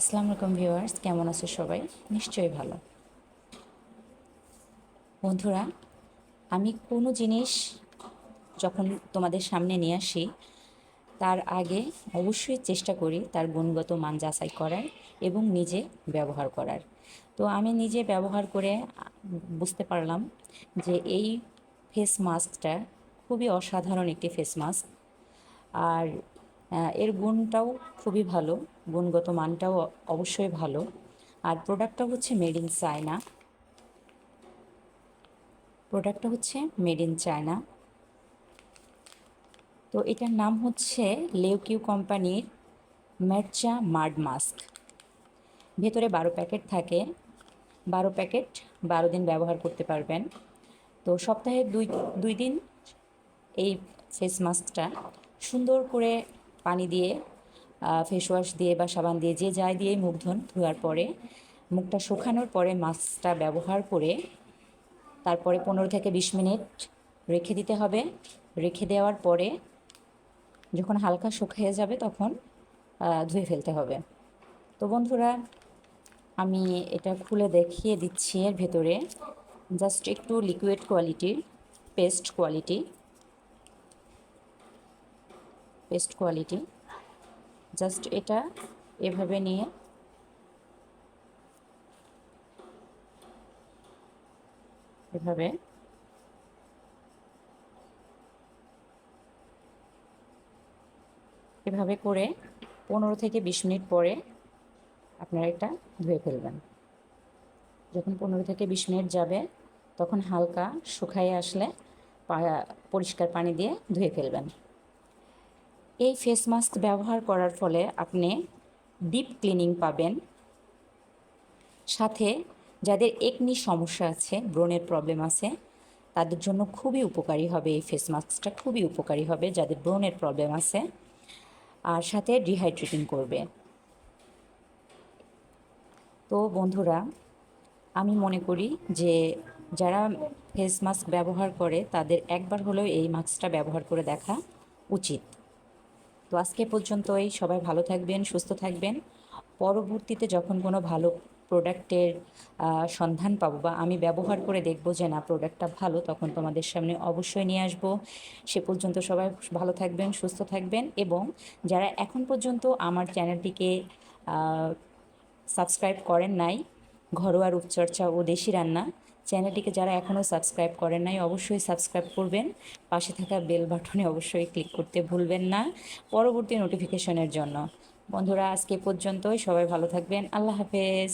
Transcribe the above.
আসসালামু আলাইকুম ভিউয়ার্স, কেমন আছো সবাই? নিশ্চয়ই ভালো। বন্ধুরা, আমি কোনো জিনিস যখন তোমাদের সামনে নিয়ে আসি তার আগে অবশ্যই চেষ্টা করি তার গুণগত মান যাচাই করার এবং নিজে ব্যবহার করার। তো আমি নিজে ব্যবহার করে বুঝতে পারলাম যে এই ফেস মাস্কটা খুবই অসাধারণ একটি ফেস মাস্ক। আর এর গুণটাও খুবই ভালো, গুণগত মানটাও অবশ্যই ভালো। আর প্রোডাক্টটা হচ্ছে মেড ইন চায়না। তো এটার নাম হচ্ছে লেউকিউ কোম্পানির মেরচা মাড মাস্ক। ভেতরে 12 প্যাকেট থাকে। 12 প্যাকেট 12 দিন ব্যবহার করতে পারবেন। তো সপ্তাহে দুই দুই দিন এই ফেস মাস্কটা সুন্দর করে পানি দিয়ে, ফেস ওয়াশ দিয়ে বা সাবান দিয়ে, যে যাই দিয়েই মুখ ধোয়ার পরে, মুখটা শুকানোর পরে মাস্কটা ব্যবহার করে তারপরে 15 থেকে 20 মিনিট রেখে দিতে হবে। রেখে দেওয়ার পরে যখন হালকা শুকিয়ে যাবে তখন ধুয়ে ফেলতে হবে। তো বন্ধুরা, আমি এটা খুলে দেখিয়ে দিচ্ছি। এর ভেতরে জাস্ট একটু লিকুইড কোয়ালিটির পেস্ট কোয়ালিটি জাস্ট এটা এভাবে নিয়ে এভাবে এভাবে করে 15 থেকে 20 মিনিট পরে আপনারা এটা ধুয়ে ফেলবেন। যখন 15 থেকে 20 মিনিট যাবে তখন হালকা শুকায়ে আসলে পরিষ্কার পানি দিয়ে ধুয়ে ফেলবেন। এই ফেস মাস্ক ব্যবহার করার ফলে আপনি ডিপ ক্লিনিং পাবেন। সাথে যাদের একনি সমস্যা আছে, ব্রণের প্রবলেম আছে, তাদের জন্য খুবই উপকারী হবে এই ফেস মাস্কটা। খুবই উপকারী হবে যাদের ব্রণের প্রবলেম আছে। আর সাথে ডিহাইড্রেটিং করবে। তো বন্ধুরা, আমি মনে করি যে যারা ফেস মাস্ক ব্যবহার করে তাদের একবার হলেও এই মাস্কটা ব্যবহার করে দেখা উচিত। তো আজকে পর্যন্তই। সবাই ভালো থাকবেন, সুস্থ থাকবেন। পরবর্তীতে যখন কোনো ভালো প্রোডাক্টের সন্ধান পাবো বা আমি ব্যবহার করে দেখব যে না প্রোডাক্টটা ভালো, তখন তোমাদের সামনে অবশ্যই নিয়ে আসবো। সে পর্যন্ত সবাই ভালো থাকবেন, সুস্থ থাকবেন। এবং যারা এখন পর্যন্ত আমার চ্যানেলটিকে সাবস্ক্রাইব করেন নাই, ঘরোয়া রূপচর্চা ও দেশি রান্না চ্যানেলটিকে যারা এখনও সাবস্ক্রাইব করেন নাই, অবশ্যই সাবস্ক্রাইব করবেন। পাশে থাকা বেল বাটনে অবশ্যই ক্লিক করতে ভুলবেন না পরবর্তী নোটিফিকেশনের জন্য। বন্ধুরা, আজকে পর্যন্তই। সবাই ভালো থাকবেন। আল্লাহ হাফেজ।